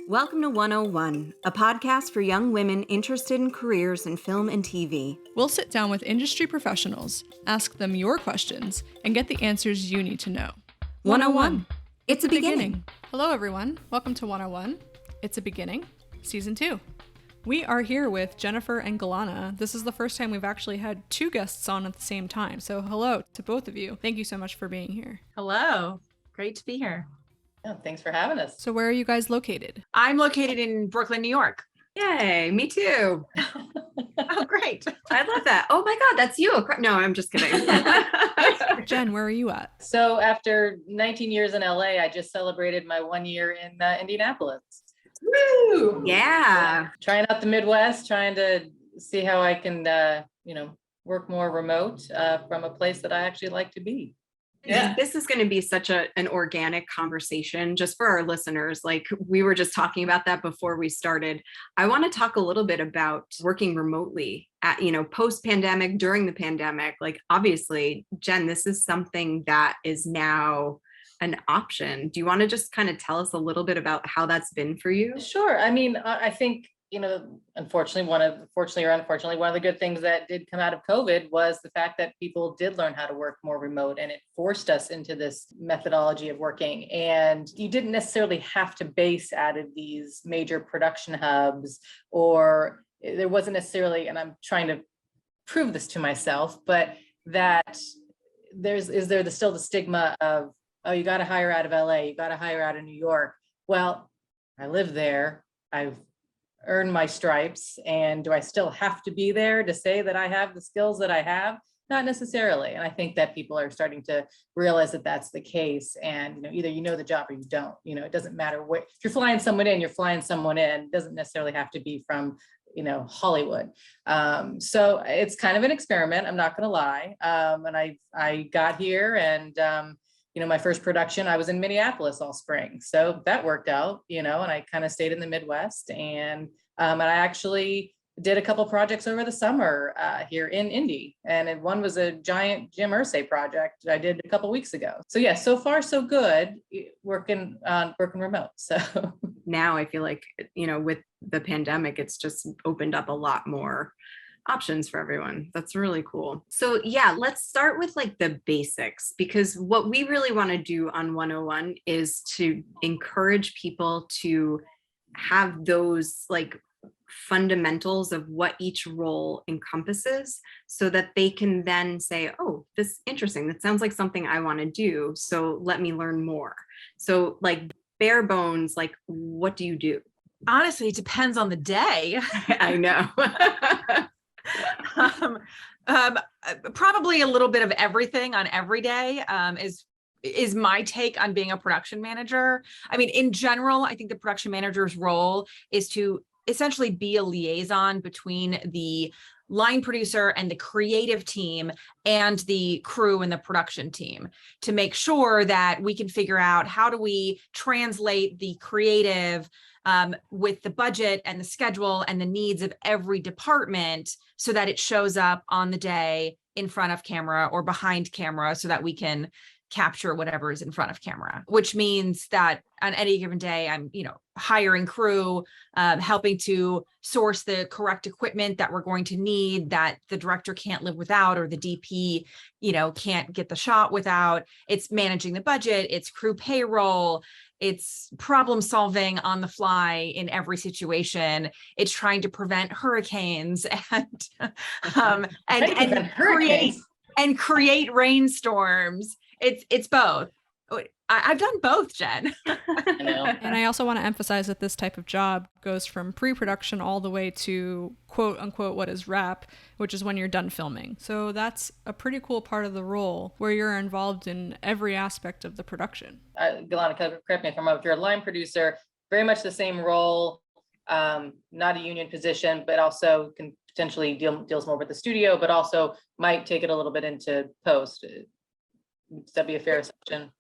Welcome to 101, a podcast for young women interested in careers in film and TV. We'll sit down with industry professionals, ask them your questions, and get the answers you need to know. 101. It's a beginning. Hello, everyone. Welcome to 101. It's a beginning, season 2. We are here with Jennifer and Gilana. This is the first time we've actually had two guests on at the same time. So hello to both of you. Thank you so much for being here. Hello. Great to be here. Oh, thanks for having us. So where are you guys located? I'm located in Brooklyn, New York. Yay, me too. Oh, great. I love that. Oh my God, that's you. No, I'm just kidding. Jen, where are you at? So after 19 years in LA, I just celebrated my 1 year in Indianapolis. Woo! Yeah. Trying out the Midwest, trying to see how I can, work more remote from a place that I actually like to be. Yeah. This is going to be such an organic conversation just for our listeners. Like we were just talking about that before we started. I want to talk a little bit about working remotely at, post-pandemic, during the pandemic. Like obviously, Jen, this is something that is now an option. Do you want to just kind of tell us a little bit about how that's been for you? Sure. I mean, I think, unfortunately, fortunately or unfortunately, one of the good things that did come out of COVID was the fact that people did learn how to work more remote, and it forced us into this methodology of working. And you didn't necessarily have to base out of these major production hubs, or there wasn't necessarily, and I'm trying to prove this to myself, but that is there still the stigma of, oh, you got to hire out of LA, you got to hire out of New York. Well, I live there. I've earned my stripes, and do I still have to be there to say that I have the skills that I have? Not necessarily. And I think that people are starting to realize that that's the case. And either you know the job or you don't. It doesn't matter what, if you're flying someone in, you're flying someone in. It doesn't necessarily have to be from Hollywood. So it's kind of an experiment, I'm not gonna lie. And I got here, and my first production, I was in Minneapolis all spring. So that worked out, and I kind of stayed in the Midwest, and I actually did a couple projects over the summer here in Indy. And one was a giant Jim Irsay project I did a couple weeks ago. So yeah, so far so good working remote. So now I feel like, with the pandemic, it's just opened up a lot more options for everyone. That's really cool. So yeah, let's start with like the basics, because what we really want to do on 101 is to encourage people to have those like fundamentals of what each role encompasses, so that they can then say, oh, this is interesting. That sounds like something I want to do. So let me learn more. So like bare bones, like what do you do? Honestly, it depends on the day. I know. Probably a little bit of everything on every day is my take on being a production manager. I mean, in general, I think the production manager's role is to essentially be a liaison between the line producer and the creative team and the crew and the production team, to make sure that we can figure out how do we translate the creative with the budget and the schedule and the needs of every department, so that it shows up on the day in front of camera or behind camera, so that we can capture whatever is in front of camera, which means that on any given day, I'm, hiring crew, helping to source the correct equipment that we're going to need, that the director can't live without, or the DP, can't get the shot without. It's managing the budget, it's crew payroll, it's problem solving on the fly in every situation. It's trying to prevent hurricanes and create rainstorms. It's both. I've done both, Jen. I know. And I also want to emphasize that this type of job goes from pre-production all the way to quote unquote what is wrap, which is when you're done filming. So that's a pretty cool part of the role, where you're involved in every aspect of the production. Gilana, correct me if I'm wrong, if you're a line producer, very much the same role, not a union position, but also can potentially deals more with the studio, but also might take it a little bit into post. Would that be a fair assumption?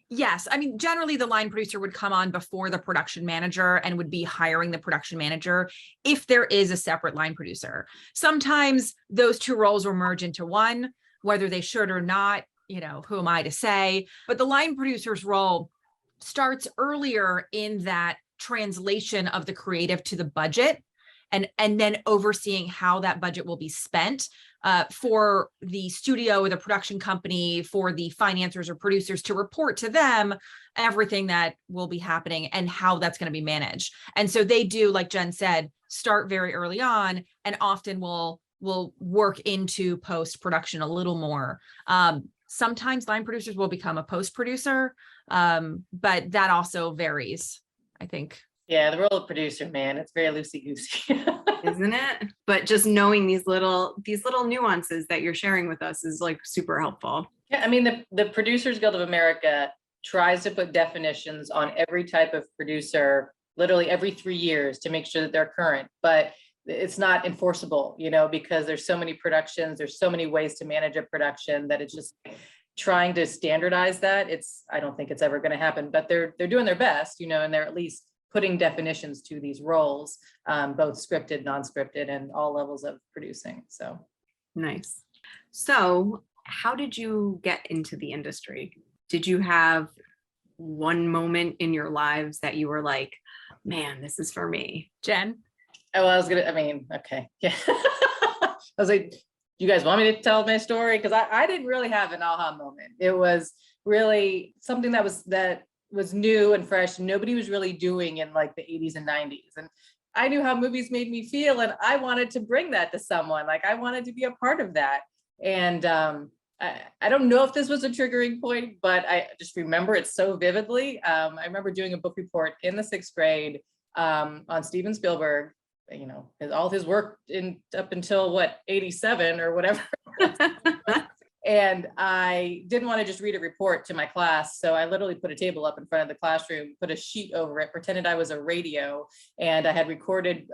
Yes. I mean, generally the line producer would come on before the production manager and would be hiring the production manager if there is a separate line producer. Sometimes those two roles will merge into one, whether they should or not, who am I to say? But the line producer's role starts earlier in that translation of the creative to the budget, and then overseeing how that budget will be spent for the studio or the production company, for the financiers or producers to report to them everything that will be happening and how that's going to be managed. And so they do, like Jen said, start very early on, and often will work into post-production a little more. Sometimes line producers will become a post-producer, but that also varies, I think. Yeah, the role of producer, man, it's very loosey-goosey. Isn't it? But just knowing these little nuances that you're sharing with us is like super helpful. Yeah, I mean, the Producers Guild of America tries to put definitions on every type of producer, literally every 3 years, to make sure that they're current. But it's not enforceable, because there's so many productions, there's so many ways to manage a production that it's just trying to standardize that. I don't think it's ever going to happen, but they're doing their best, and they're at least putting definitions to these roles, both scripted, non-scripted, and all levels of producing. So nice. So how did you get into the industry? Did you have one moment in your lives that you were like, man, this is for me? Jen? Oh, okay. Yeah. I was like, you guys want me to tell my story? Because I didn't really have an aha moment. It was really something that was new and fresh. Nobody was really doing in like the 80s and 90s. And I knew how movies made me feel, and I wanted to bring that to someone. Like, I wanted to be a part of that. And I don't know if this was a triggering point, but I just remember it so vividly. I remember doing a book report in the 6th grade on Steven Spielberg, all his work up until 87 or whatever. And I didn't want to just read a report to my class. So I literally put a table up in front of the classroom, put a sheet over it, pretended I was a radio. And I had recorded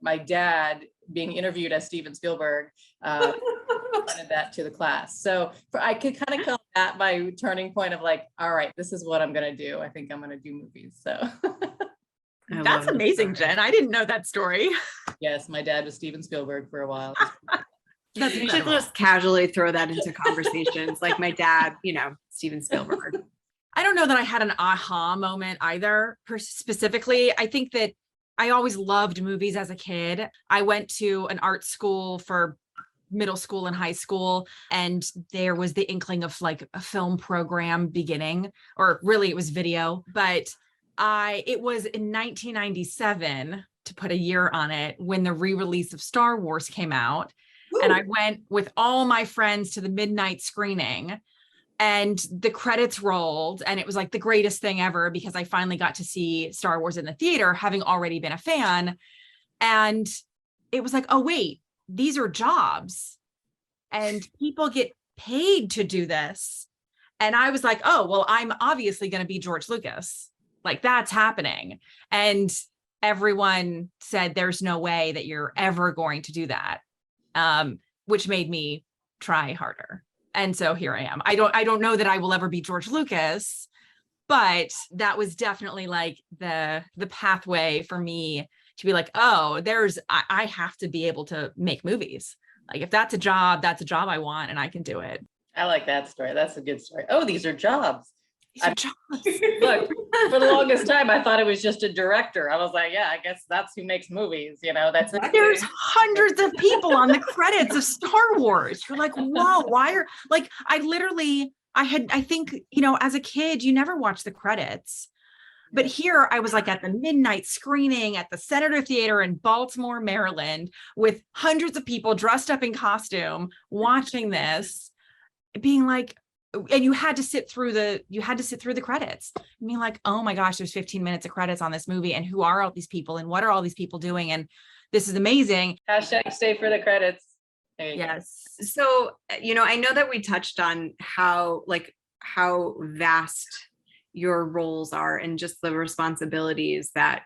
my dad being interviewed as Steven Spielberg, presented that to the class. So I could kind of call that my turning point of like, all right, this is what I'm going to do. I think I'm going to do movies. So that's amazing, Jen. I didn't know that story. Yes, my dad was Steven Spielberg for a while. That's you should just casually throw that into conversations, like my dad, Steven Spielberg. I don't know that I had an aha moment either, specifically. I think that I always loved movies as a kid. I went to an art school for middle school and high school, and there was the inkling of like a film program beginning, or really it was video. But it was in 1997, to put a year on it, when the re-release of Star Wars came out. And I went with all my friends to the midnight screening, and the credits rolled, and it was like the greatest thing ever, because I finally got to see Star Wars in the theater, having already been a fan. And it was like, oh, wait, these are jobs and people get paid to do this. And I was like, oh, well, I'm obviously going to be George Lucas. Like, that's happening. And everyone said, there's no way that you're ever going to do that. Which made me try harder. And so here I am. I don't know that I will ever be George Lucas, but that was definitely like the pathway for me to be like, oh, I have to be able to make movies. Like, if that's a job I want, and I can do it. I like that story. That's a good story. Oh, these are jobs. Look, for the longest time, I thought it was just a director. I was like, yeah, I guess that's who makes movies. That's there's hundreds of people on the credits of Star Wars. You're like, whoa, why are like, I think, as a kid, you never watch the credits. But here I was like at the midnight screening at the Senator Theater in Baltimore, Maryland, with hundreds of people dressed up in costume, watching this, being like, and you had to sit through the credits. I mean, like, oh my gosh, there's 15 minutes of credits on this movie, and who are all these people, and what are all these people doing? And this is amazing. Hashtag stay for the credits. Yes. So, I know that we touched on how vast your roles are, and just the responsibilities that,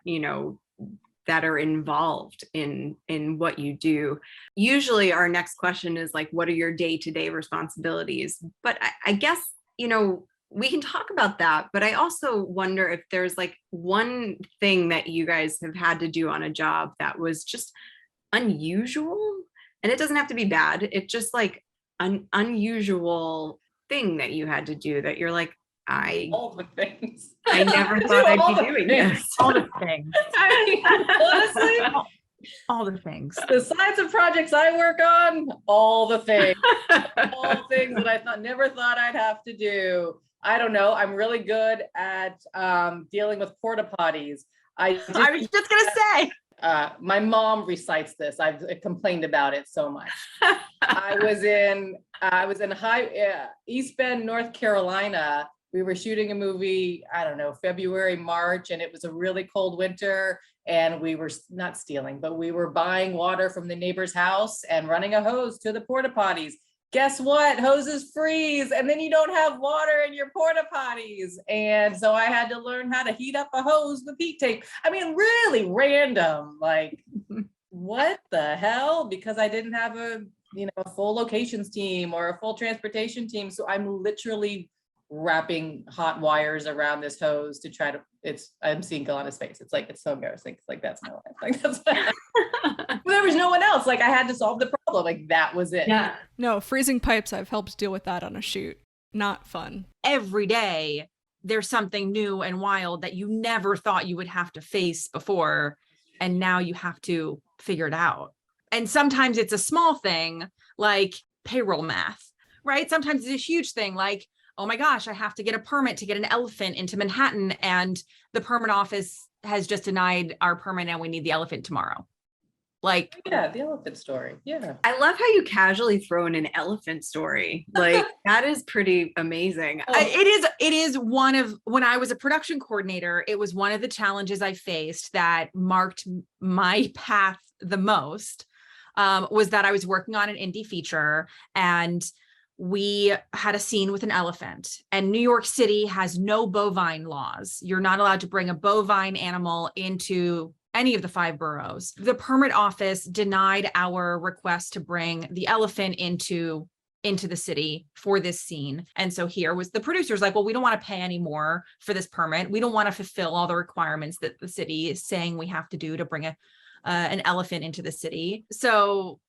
that are involved in what you do. Usually our next question is like, what are your day-to-day responsibilities? But I guess, we can talk about that, but I also wonder if there's like one thing that you guys have had to do on a job that was just unusual. And it doesn't have to be bad. It's just like an unusual thing that you had to do that you're like, I All the things. I never Do thought I'd all be the doing things. this. All the things. I mean, honestly, All the things. the sides of projects I work on, all the things. All things that I never thought I'd have to do. I don't know. I'm really good at dealing with porta potties. I was just gonna say. My mom recites this. I've complained about it so much. I was in East Bend, North Carolina. We were shooting a movie, I don't know, February, March, and it was a really cold winter. And we were not stealing, but we were buying water from the neighbor's house and running a hose to the porta potties. Guess what? Hoses freeze, and then you don't have water in your porta potties. And so I had to learn how to heat up a hose with heat tape. I mean, really random, like what the hell? Because I didn't have a full locations team or a full transportation team. So I'm literally wrapping hot wires around this hose to try to, I'm seeing Gilana's face. It's like, it's so embarrassing. It's like, that's my life. Like, that's there was no one else. Like, I had to solve the problem. Like, that was it. Yeah. No, freezing pipes, I've helped deal with that on a shoot. Not fun. Every day, there's something new and wild that you never thought you would have to face before. And now you have to figure it out. And sometimes it's a small thing like payroll math, right? Sometimes it's a huge thing like, oh my gosh, I have to get a permit to get an elephant into Manhattan, and the permit office has just denied our permit and we need the elephant tomorrow. Like, yeah, the elephant story. Yeah. I love how you casually throw in an elephant story. Like, that is pretty amazing. it is one of, when I was a production coordinator, it was one of the challenges I faced that marked my path the most, was that I was working on an indie feature and we had a scene with an elephant, and New York City has no bovine laws. You're not allowed to bring a bovine animal into any of the 5 boroughs. The permit office denied our request to bring the elephant into the city for this scene. And so here was the producers like, well, we don't want to pay any more for this permit. We don't want to fulfill all the requirements that the city is saying we have to do to bring an elephant into the city. So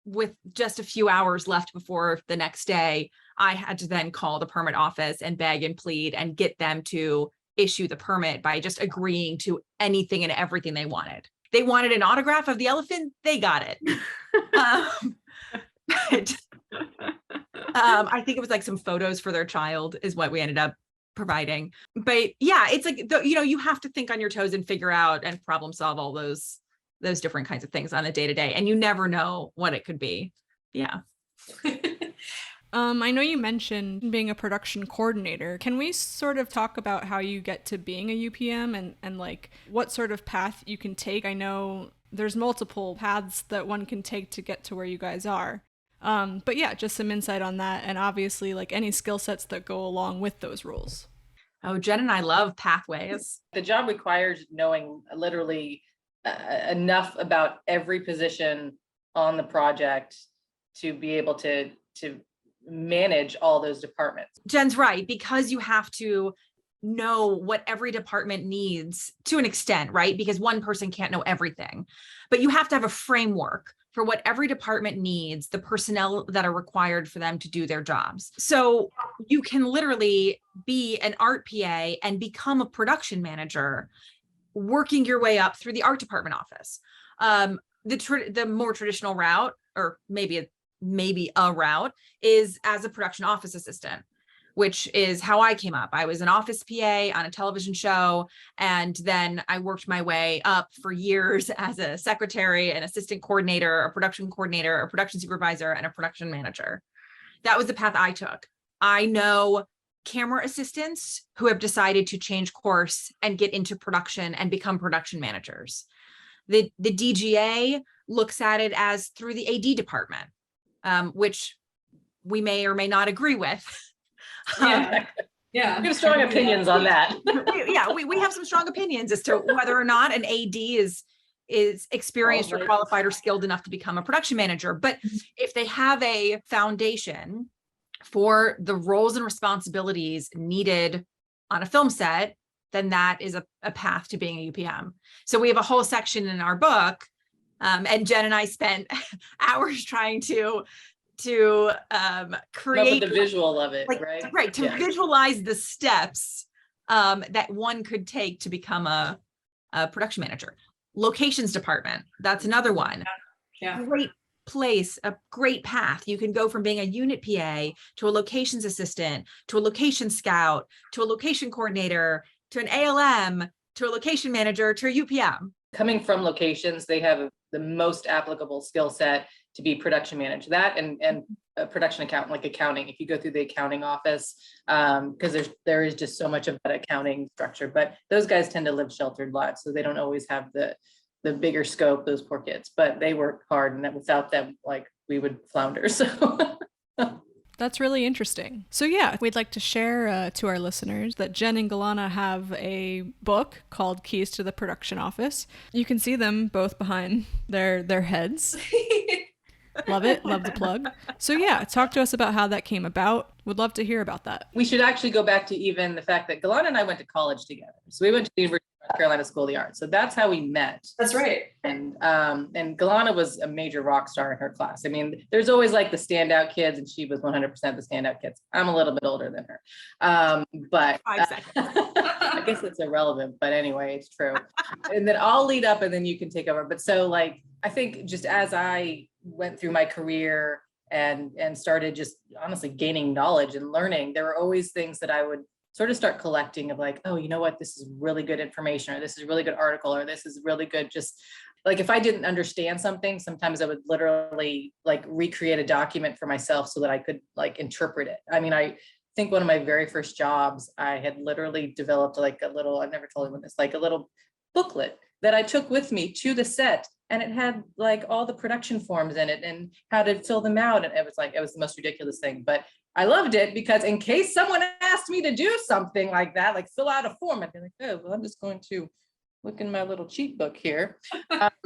with just a few hours left before the next day, I had to then call the permit office and beg and plead and get them to issue the permit by just agreeing to anything and everything they wanted. They wanted an autograph of the elephant, they got it. I think it was like some photos for their child is what we ended up providing. But yeah, it's like, you have to think on your toes and figure out and problem solve all those different kinds of things on a day-to-day, and you never know what it could be. Yeah. I know you mentioned being a production coordinator. Can we sort of talk about how you get to being a UPM and like what sort of path you can take? I know there's multiple paths that one can take to get to where you guys are. But yeah, just some insight on that, and obviously like any skill sets that go along with those roles. Oh, Jen and I love pathways. The job requires knowing literally enough about every position on the project to be able to manage all those departments. Jen's right, because you have to know what every department needs to an extent, right? Because one person can't know everything, but you have to have a framework for what every department needs, the personnel that are required for them to do their jobs. So you can literally be an art PA and become a production manager, working your way up through the art department office. The more traditional route, or maybe a route, is as a production office assistant, which is how I came up. I was an office PA on a television show, and then I worked my way up for years as a secretary, an assistant coordinator, a production supervisor, and a production manager. That was the path I took. I know camera assistants who have decided to change course and get into production and become production managers. The DGA looks at it as through the AD department, which we may or may not agree with. Yeah. We have strong opinions on that. Yeah, we have some strong opinions as to whether or not an AD is experienced or qualified or skilled enough to become a production manager. But if they have a foundation for the roles and responsibilities needed on a film set, then that is a path to being a UPM. So we have a whole section in our book, and Jen and I spent hours trying to to Come up create with the visual of it, like, right? right, to Yeah. visualize the steps that one could take to become a production manager. Locations department, that's another one. Yeah. Great place, a great path. You can go from being a unit PA to a locations assistant, to a location scout, to a location coordinator, to an ALM, to a location manager, to a UPM. Coming from locations, they have the most applicable skill set to be production manager. That and a production accountant, like accounting, if you go through the accounting office, because there is just so much of that accounting structure. But those guys tend to live sheltered lives, so they don't always have the bigger scope, those poor kids, but they work hard, and that without them, like, we would flounder. So That's really interesting. So yeah, we'd like to share to our listeners that Jen and Gilana have a book called Keys to the Production Office. You can see them both behind their heads. Love it. Love the plug. So yeah, talk to us about how that came about. Would love to hear about that. we should actually go back to even the fact that Gilana and I went to college together. So we went to the University of North Carolina School of the Arts. So that's how we met. That's right. And Gilana was a major rock star in her class. I mean, there's always like the standout kids, and she was 100% the standout kids. I'm a little bit older than her, but 5 seconds. I guess it's irrelevant. But anyway, it's true. And then I'll lead up, and then you can take over. But so, like, I think just as I went through my career and started just honestly gaining knowledge and learning, there were always things that I would sort of start collecting of, like, oh, you know what, this is really good information, or this is a really good article, or this is really good. Just like, if I didn't understand something, sometimes I would literally like recreate a document for myself so that I could like interpret it. I mean, I think one of my very first jobs, I had literally developed like a little, I've never told anyone this, like a little booklet that I took with me to the set. And it had like all the production forms in it and how to fill them out. And it was the most ridiculous thing, but I loved it because in case someone asked me to do something like that, like fill out a form, I'd be like, oh, well, I'm just going to look in my little cheat book here.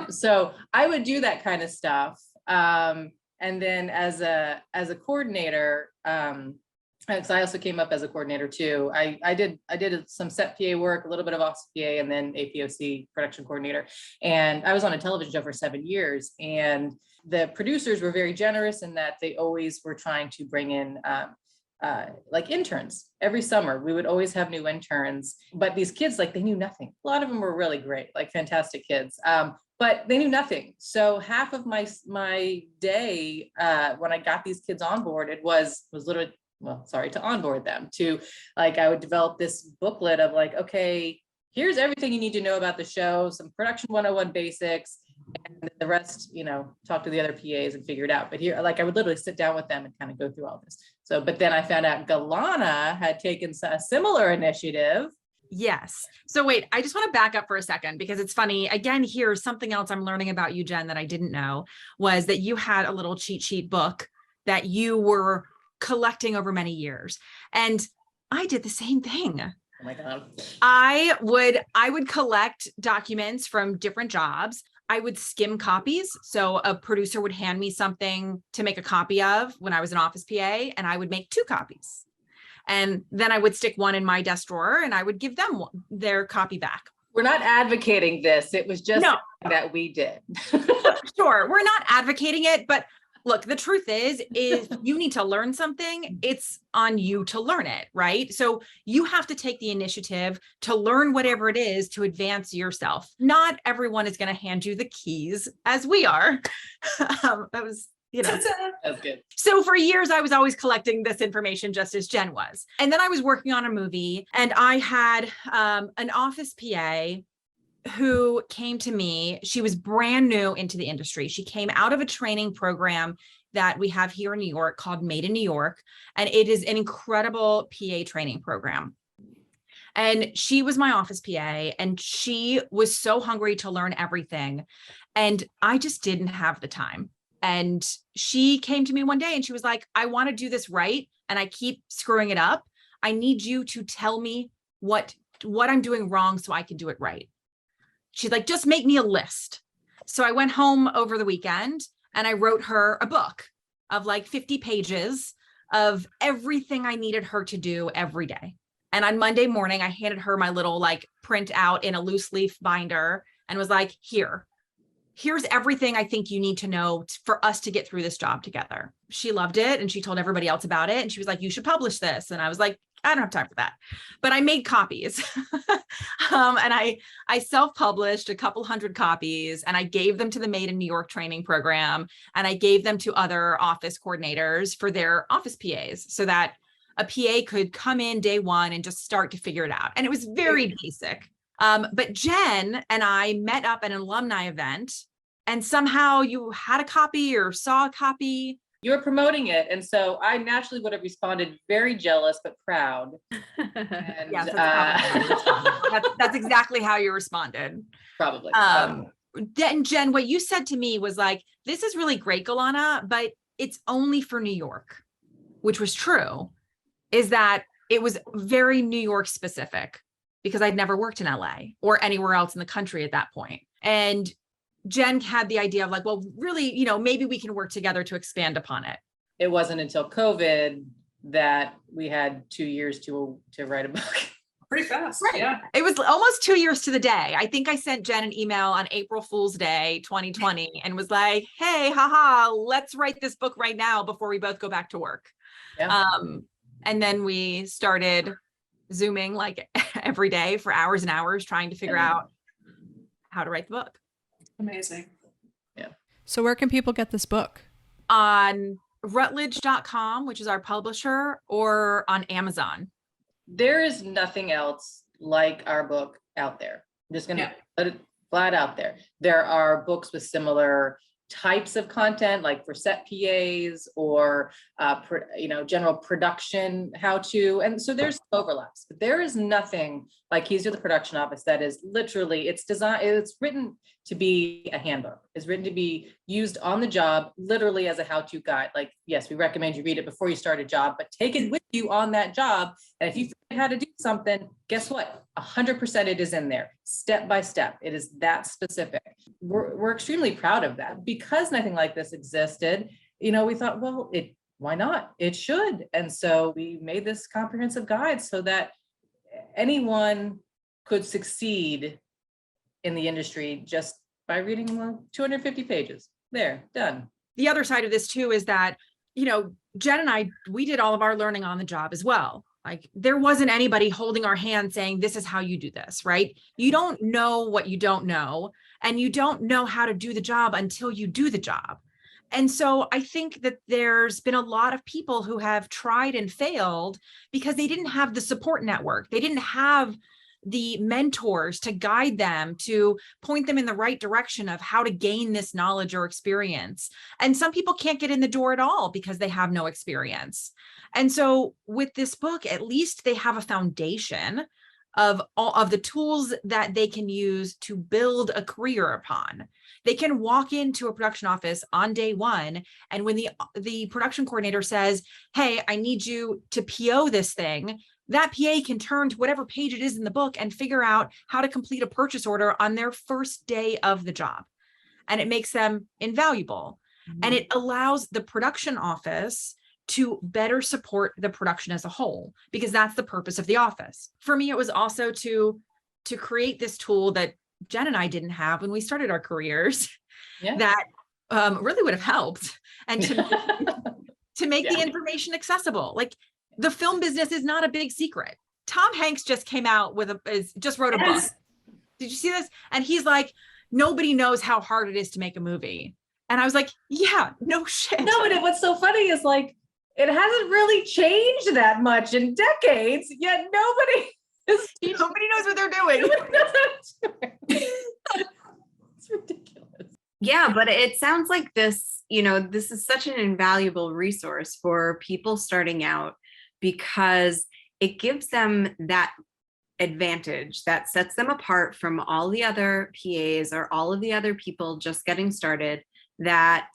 So I would do that kind of stuff. And then as a coordinator, because I also came up as a coordinator too. I did some set PA work, a little bit of office PA, and then APOC production coordinator. And I was on a television show for 7 years. And the producers were very generous in that they always were trying to bring in like interns every summer. We would always have new interns, but these kids, like, they knew nothing. A lot of them were really great, like fantastic kids. But they knew nothing. So half of my day when I got these kids on board, it was literally, to onboard them, to like, I would develop this booklet of like, okay, here's everything you need to know about the show, some production 101 basics, and the rest, talk to the other PAs and figure it out. But here, like, I would literally sit down with them and kind of go through all this. So, but then I found out Gilana had taken a similar initiative. Yes. So wait, I just want to back up for a second, because it's funny. Again, here's something else I'm learning about you, Jen, that I didn't know, was that you had a little cheat sheet book that you were collecting over many years. And I did the same thing. Oh my God. I would collect documents from different jobs. I would skim copies. So a producer would hand me something to make a copy of when I was an office PA, and I would make 2 copies. And then I would stick one in my desk drawer, and I would give them their copy back. We're not advocating this. It was just that we did. Sure. We're not advocating it, but look, the truth is you need to learn something. It's on you to learn it, right? So you have to take the initiative to learn whatever it is to advance yourself. Not everyone is going to hand you the keys as we are. That was, That's good. So for years, I was always collecting this information just as Jen was. And then I was working on a movie, and I had an office PA who came to me. She was brand new into the industry. She came out of a training program that we have here in New York called Made in New York. And it is an incredible PA training program. And she was my office PA, and she was so hungry to learn everything. And I just didn't have the time. And she came to me one day and she was like, I want to do this right, and I keep screwing it up. I need you to tell me what I'm doing wrong so I can do it right. She's like, just make me a list. So I went home over the weekend and I wrote her a book of like 50 pages of everything I needed her to do every day. And on Monday morning, I handed her my little like print out in a loose leaf binder and was like, here, here's everything I think you need to know for us to get through this job together. She loved it. And she told everybody else about it. And she was like, you should publish this. And I was like, I don't have time for that. But I made copies. And I self-published a couple hundred copies, and I gave them to the Made in New York training program. And I gave them to other office coordinators for their office PAs, so that a PA could come in day one and just start to figure it out. And it was very basic. But Jen and I met up at an alumni event, and somehow you had a copy or saw a copy. You were promoting it. And so I naturally would have responded very jealous, but proud. And, Yes, that's exactly how you responded. Probably. Then Jen, what you said to me was like, this is really great, Gilana, but it's only for New York, which was true, is that it was very New York specific, because I'd never worked in LA or anywhere else in the country at that point. And Jen had the idea of like, well, really, maybe we can work together to expand upon it. It wasn't until COVID that we had 2 years to write a book. Pretty fast. Right. Yeah. It was almost 2 years to the day. I think I sent Jen an email on April Fool's Day, 2020, and was like, hey, haha, let's write this book right now before we both go back to work. Yeah. And then we started Zooming like every day for hours and hours, trying to figure out how to write the book. Amazing. So where can people get this book? On Routledge.com, which is our publisher, or on Amazon. There is nothing else like our book out there. I'm just going to put it flat out there. There are books with similar types of content, like for set PAs or general production how to, and so there's overlaps, but there is nothing like Keys to the Production Office that is literally, it's written to be a handbook. It's written to be used on the job, literally as a how-to guide. Like, yes, we recommend you read it before you start a job, but take it with you on that job. And if you forget how to do something, guess what? 100% it is in there, step by step. It is that specific. We're extremely proud of that, because nothing like this existed. We thought, well, why not? It should. And so we made this comprehensive guide so that anyone could succeed in the industry just by reading 250 pages. There, done. The other side of this too is that, Jen and I, we did all of our learning on the job as well. Like, there wasn't anybody holding our hand saying, this is how you do this, right? You don't know what you don't know, and you don't know how to do the job until you do the job. And so I think that there's been a lot of people who have tried and failed because they didn't have the support network. They didn't have the mentors to guide them, to point them in the right direction of how to gain this knowledge or experience. And some people can't get in the door at all because they have no experience. And so with this book, at least they have a foundation of all of the tools that they can use to build a career upon. They can walk into a production office on day one, and when the production coordinator says, hey, I need you to PO this thing, that PA can turn to whatever page it is in the book and figure out how to complete a purchase order on their first day of the job. And it makes them invaluable. Mm-hmm. And it allows the production office to better support the production as a whole, because that's the purpose of the office. For me, it was also to create this tool that Jen and I didn't have when we started our careers, that really would have helped, and to make the information accessible. Like, the film business is not a big secret. Tom Hanks just came out just wrote a book. Did you see this? And he's like, nobody knows how hard it is to make a movie. And I was like, yeah, no shit. No, but what's so funny is like, it hasn't really changed that much in decades, yet nobody knows what they're doing. It's ridiculous. Yeah, but it sounds like this is such an invaluable resource for people starting out, because it gives them that advantage that sets them apart from all the other PAs or all of the other people just getting started, that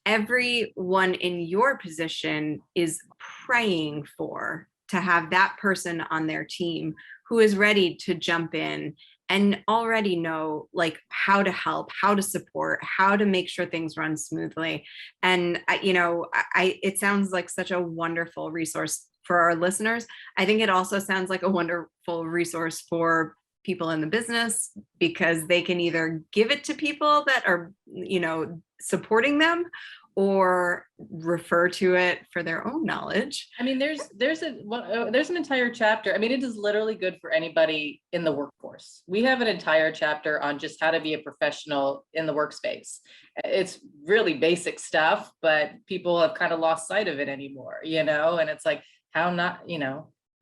everyone in your position is praying to have that person on their team who is ready to jump in and already know like how to help, how to support, how to make sure things run smoothly. And it sounds like such a wonderful resource for our listeners. I think it also sounds like a wonderful resource for people in the business because they can either give it to people that are, supporting them, or refer to it for their own knowledge. I mean, there's an entire chapter. I mean, it is literally good for anybody in the workforce. We have an entire chapter on just how to be a professional in the workspace. It's really basic stuff, but people have kind of lost sight of it anymore, and it's like how not,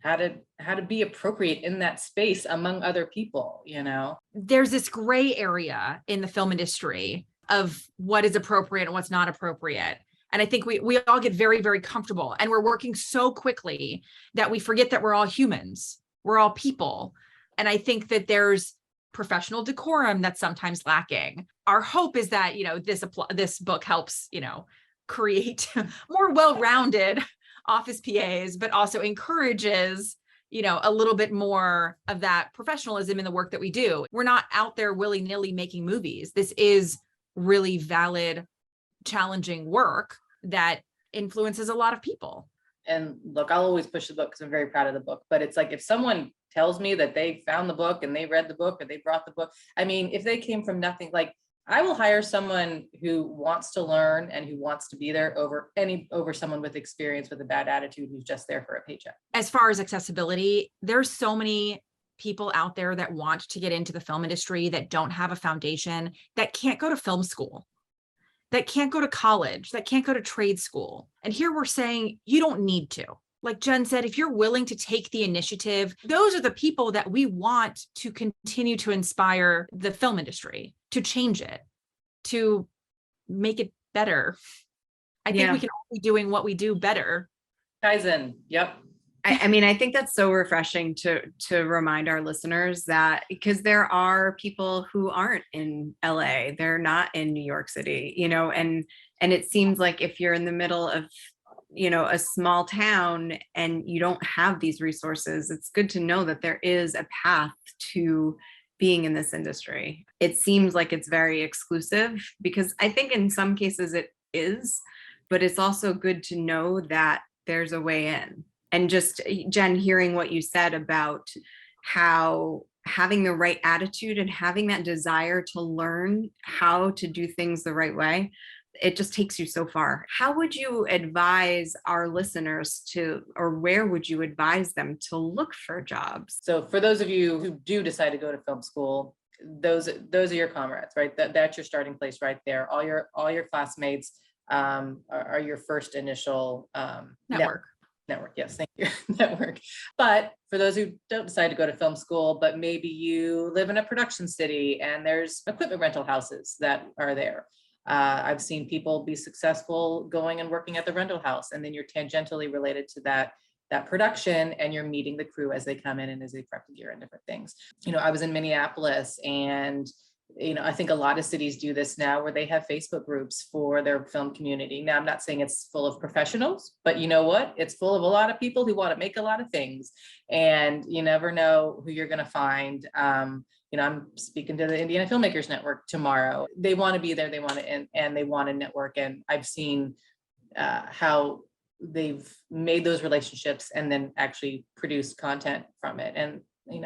how to be appropriate in that space among other people, There's this gray area in the film industry of what is appropriate and what's not appropriate. And I think we all get very, very comfortable, and we're working so quickly that we forget that we're all humans. We're all people. And I think that there's professional decorum that's sometimes lacking. Our hope is that, this book helps, create more well-rounded office PAs, but also encourages, a little bit more of that professionalism in the work that we do. We're not out there willy-nilly making movies. This is really valid, challenging work that influences a lot of people. And look, I'll always push the book because I'm very proud of the book, but it's like, if someone tells me that they found the book and they read the book or they brought the book, I mean, if they came from nothing, like, I will hire someone who wants to learn and who wants to be there over someone with experience with a bad attitude who's just there for a paycheck. As far as accessibility, there's so many people out there that want to get into the film industry that don't have a foundation, that can't go to film school, that can't go to college, that can't go to trade school. And here we're saying you don't need to. Like Jen said, if you're willing to take the initiative, those are the people that we want to continue to inspire the film industry, to change it, to make it better. I think we can all be doing what we do better. Kaizen, yep. I mean, I think that's so refreshing to remind our listeners that, because there are people who aren't in LA, they're not in New York City, and it seems like if you're in the middle of, a small town and you don't have these resources, it's good to know that there is a path to being in this industry. It seems like it's very exclusive, because I think in some cases it is, but it's also good to know that there's a way in. And just, Jen, hearing what you said about how having the right attitude and having that desire to learn how to do things the right way, it just takes you so far. How would you advise our listeners or where would you advise them to look for jobs? So for those of you who do decide to go to film school, those are your comrades, right? That's your starting place right there. All your classmates are your first initial Network. Network, yes, thank you. Network. But for those who don't decide to go to film school, but maybe you live in a production city and there's equipment rental houses that are there. I've seen people be successful going and working at the rental house, and then you're tangentially related to that production, and you're meeting the crew as they come in and as they prep the gear and different things. I was in Minneapolis, and I think a lot of cities do this now, where they have Facebook groups for their film community. Now, I'm not saying it's full of professionals, but you know what? It's full of a lot of people who want to make a lot of things, and you never know who you're going to find. I'm speaking to the Indiana Filmmakers Network tomorrow. They want to be there, they want to, and they want to network. And I've seen how they've made those relationships and then actually produced content from it. And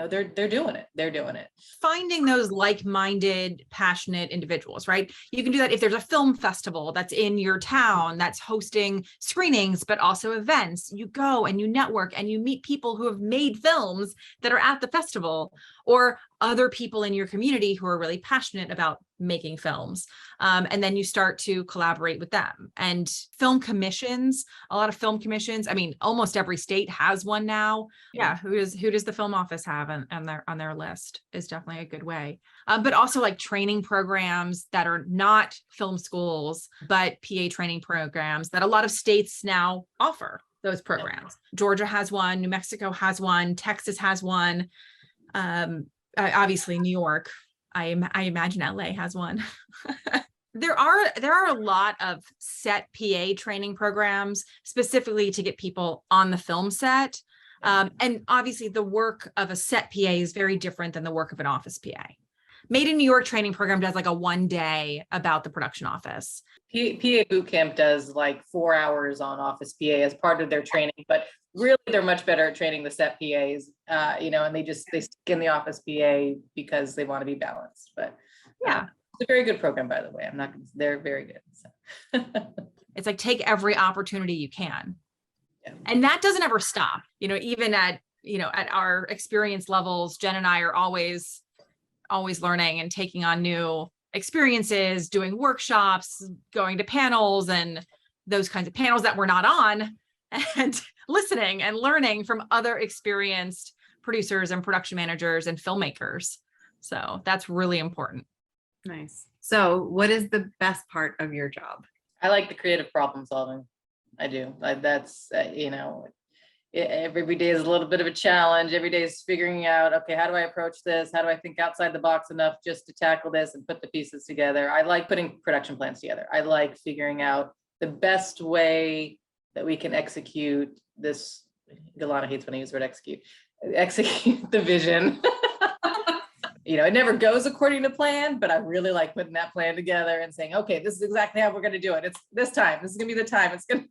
they're doing it. They're doing it. Finding those like-minded, passionate individuals, right? You can do that if there's a film festival that's in your town that's hosting screenings, but also events. You go and you network and you meet people who have made films that are at the festival, or other people in your community who are really passionate about making films. And then you start to collaborate with them. And film commissions, a lot of film commissions. I mean, almost every state has one now. Yeah. Who does the film office have on their list is definitely a good way. But also like training programs that are not film schools, but PA training programs that a lot of states now offer those programs. Georgia has one, New Mexico has one, Texas has one. Obviously New York, I imagine LA has one. There are a lot of set PA training programs specifically to get people on the film set. And obviously the work of a set PA is very different than the work of an office PA. Made in New York training program does like a 1 day about the production office. PA Bootcamp does like 4 hours on office PA as part of their training, but really, they're much better at training the set PAs, and they stick in the office PA because they want to be balanced. But Yeah. it's a very good program, by the way. I'm not going to, they're very good. So. It's like, take every opportunity you can. Yeah. And that doesn't ever stop, even at our experience levels. Jen and I are always learning and taking on new experiences, doing workshops, going to panels and those kinds of panels that we're not on, and listening and learning from other experienced producers and production managers and filmmakers. So that's really important. Nice. So what is the best part of your job? I like the creative problem solving. I do. That's, every day is a little bit of a challenge. Every day is figuring out, okay, how do I approach this? How do I think outside the box enough just to tackle this and put the pieces together? I like putting production plans together. I like figuring out the best way that we can execute this. Gilana hates when I use the word execute the vision. It never goes according to plan, but I really like putting that plan together and saying, okay, this is exactly how we're going to do it. It's this time. This is going to be the time. It's going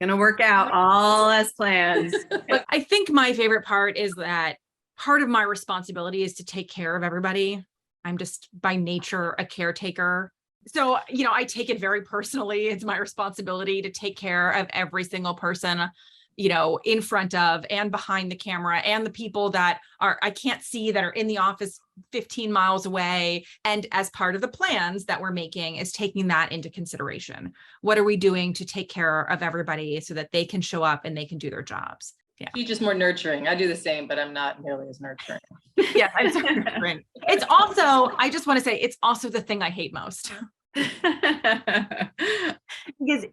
to work out all as planned. But I think my favorite part is that part of my responsibility is to take care of everybody. I'm just by nature a caretaker. So, I take it very personally. It's my responsibility to take care of every single person, in front of and behind the camera, and the people that I can't see that are in the office 15 miles away. And as part of the plans that we're making is taking that into consideration. What are we doing to take care of everybody so that they can show up and they can do their jobs? Yeah. You're just more nurturing. I do the same, but I'm not nearly as nurturing. Yes, I'm so nurturing. It's also, I just want to say, it's also the thing I hate most. Because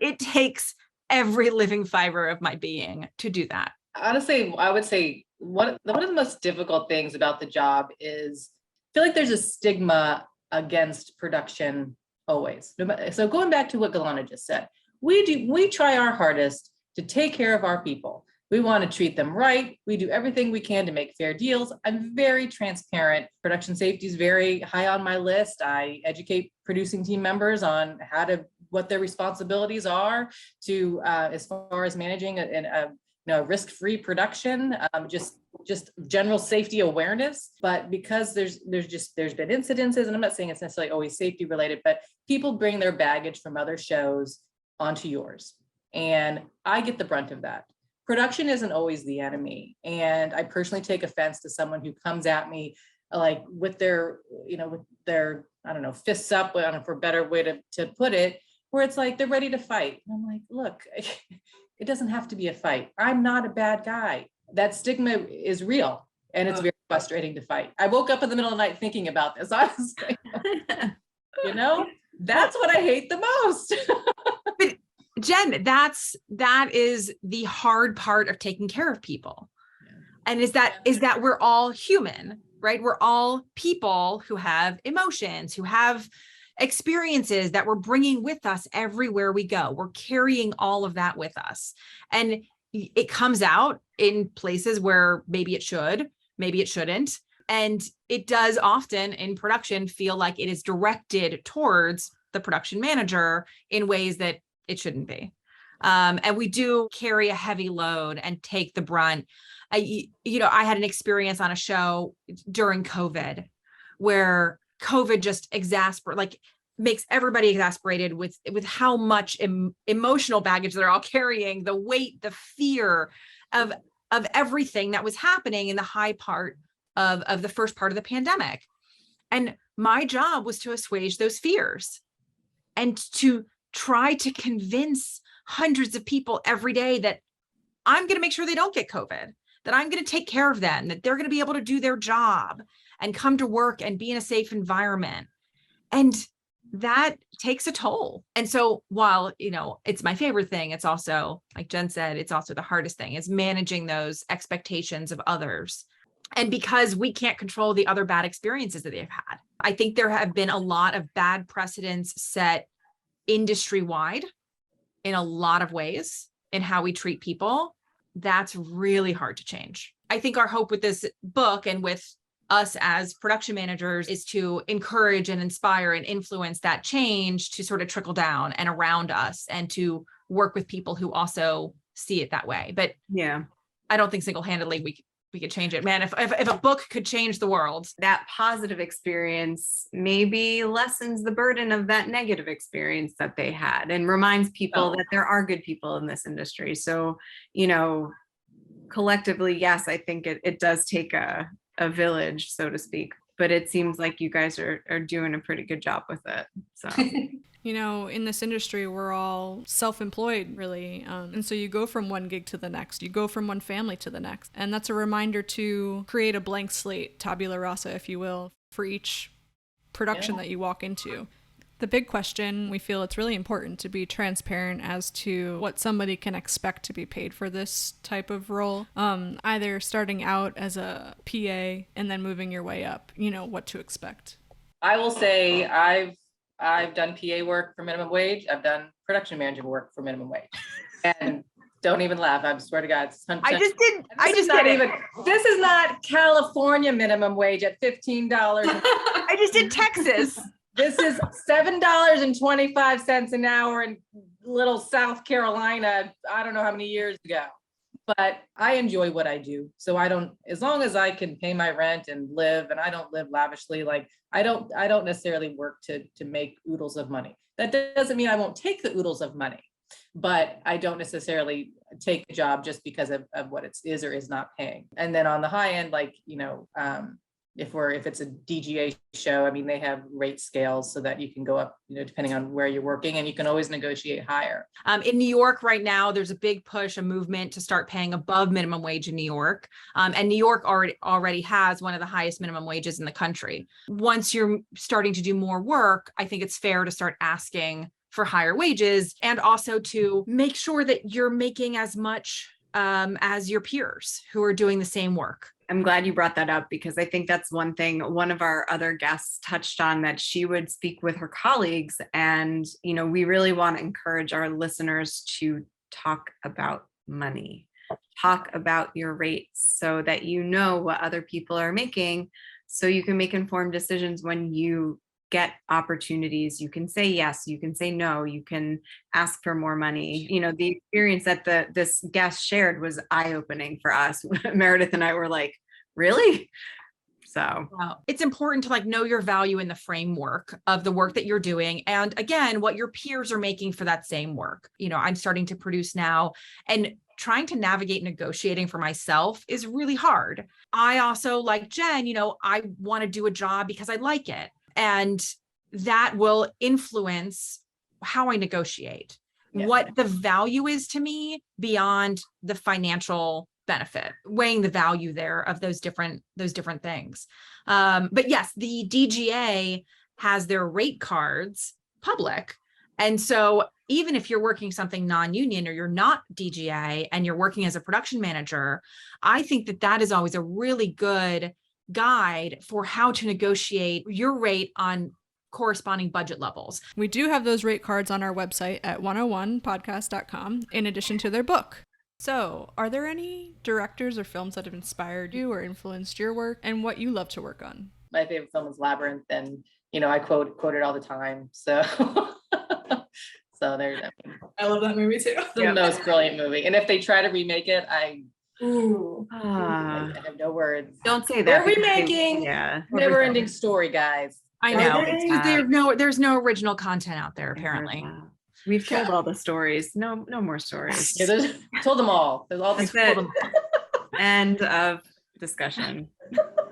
it takes every living fiber of my being to do that. Honestly, I would say one of the most difficult things about the job is I feel like there's a stigma against production always. So going back to what Gilana just said, we try our hardest to take care of our people. We want to treat them right. We do everything we can to make fair deals. I'm very transparent. Production safety is very high on my list. I educate producing team members on what their responsibilities are to as far as managing a risk-free production, just general safety awareness. But because there's been incidences, and I'm not saying it's necessarily always safety related, but people bring their baggage from other shows onto yours, and I get the brunt of that. Production isn't always the enemy, and I personally take offense to someone who comes at me like with their I don't know, fists up, for a better way to put it, where it's like they're ready to fight. And I'm like, look, it doesn't have to be a fight. I'm not a bad guy. That stigma is real, and it's very frustrating to fight. I woke up in the middle of the night thinking about this, honestly. That's what I hate the most. But Jen, that is the hard part of taking care of people. And is that we're all human, right? We're all people who have emotions, who have experiences that we're bringing with us everywhere we go. We're carrying all of that with us. And it comes out in places where maybe it should, maybe it shouldn't. And it does often in production feel like it is directed towards the production manager in ways that it shouldn't be. And we do carry a heavy load and take the brunt. I had an experience on a show during COVID where COVID just makes everybody exasperated with how much emotional baggage they're all carrying, the weight, the fear of everything that was happening in the high part of the first part of the pandemic. And my job was to assuage those fears and to try to convince hundreds of people every day that I'm going to make sure they don't get COVID, that I'm going to take care of them, that they're going to be able to do their job and come to work and be in a safe environment. And that takes a toll. And so while, it's my favorite thing, it's also, like Jen said, it's also the hardest thing, is managing those expectations of others. And because we can't control the other bad experiences that they've had, I think there have been a lot of bad precedents set industry-wide in a lot of ways in how we treat people. That's really hard to change. I think our hope with this book and with us as production managers is to encourage and inspire and influence that change to sort of trickle down and around us, and to work with people who also see it that way. But yeah, I don't think single-handedly we could change it. Man, if a book could change the world. That positive experience maybe lessens the burden of that negative experience that they had and reminds people that there are good people in this industry. So, collectively, yes, I think it does take a village, so to speak, but it seems like you guys are doing a pretty good job with it. So. In this industry, we're all self-employed, really. And so you go from one gig to the next. You go from one family to the next. And that's a reminder to create a blank slate, tabula rasa, if you will, for each production that you walk into. The big question, we feel it's really important to be transparent as to what somebody can expect to be paid for this type of role. Either starting out as a PA and then moving your way up, what to expect. I will say I've done PA work for minimum wage. I've done production manager work for minimum wage. And don't even laugh. I swear to God. It's 100%. This is not California minimum wage at $15. I just did Texas. This is $7.25 an hour in little South Carolina. I don't know how many years ago. But I enjoy what I do. So as long as I can pay my rent and live, and I don't live lavishly, I don't necessarily work to make oodles of money. That doesn't mean I won't take the oodles of money, but I don't necessarily take a job just because of what it is or is not paying. And then on the high end, if it's a DGA show, I mean, they have rate scales so that you can go up, depending on where you're working, and you can always negotiate higher. In New York right now, there's a big push, a movement to start paying above minimum wage in New York. And New York already has one of the highest minimum wages in the country. Once you're starting to do more work, I think it's fair to start asking for higher wages, and also to make sure that you're making as much as your peers who are doing the same work. I'm glad you brought that up, because I think that's one thing one of our other guests touched on, that she would speak with her colleagues. And, we really want to encourage our listeners to talk about money, talk about your rates, so that what other people are making, so you can make informed decisions when you get opportunities. You can say yes, you can say no, you can ask for more money. The experience that this guest shared was eye-opening for us. Meredith and I were like, really? So it's important to know your value in the framework of the work that you're doing. And again, what your peers are making for that same work. I'm starting to produce now, and trying to navigate negotiating for myself is really hard. I also, like Jen, I want to do a job because I like it. And that will influence how I negotiate, what the value is to me beyond the financial benefit, weighing the value there of those different things. But yes, the DGA has their rate cards public. And so even if you're working something non-union, or you're not DGA and you're working as a production manager, I think that is always a really good guide for how to negotiate your rate on corresponding budget levels. We do have those rate cards on our website at 101podcast.com, in addition to their book. So, are there any directors or films that have inspired you or influenced your work, and what you love to work on? My favorite film is Labyrinth, and I quote it all the time. So, there's. I love that movie too. It's the most brilliant movie, and if they try to remake it, I have no words. Don't say that. They're remaking. Never-ending story, guys. I know. There's no original content out there, apparently. We've told all the stories. No more stories. Told them all. There's all this. End of discussion.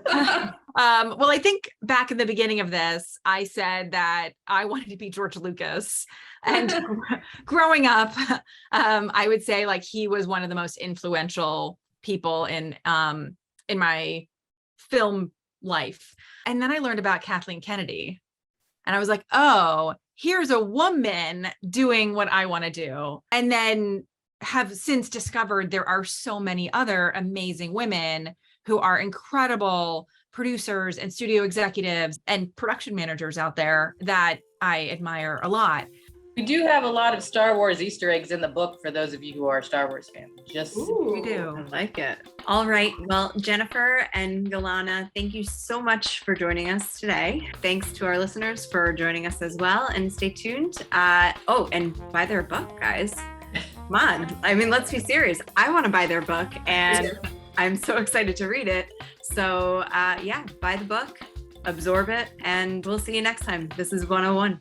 Well, I think back in the beginning of this, I said that I wanted to be George Lucas. And growing up, I would say he was one of the most influential people in my film life. And then I learned about Kathleen Kennedy, and I was like, oh, here's a woman doing what I want to do. And then have since discovered there are so many other amazing women who are incredible producers and studio executives and production managers out there that I admire a lot. We do have a lot of Star Wars Easter eggs in the book for those of you who are Star Wars fans. We do. I like it. All right. Well, Jennifer and Gilana, thank you so much for joining us today. Thanks to our listeners for joining us as well. And stay tuned. And buy their book, guys. Come on. I mean, let's be serious. I want to buy their book and I'm so excited to read it. So yeah, buy the book, absorb it, and we'll see you next time. This is 101.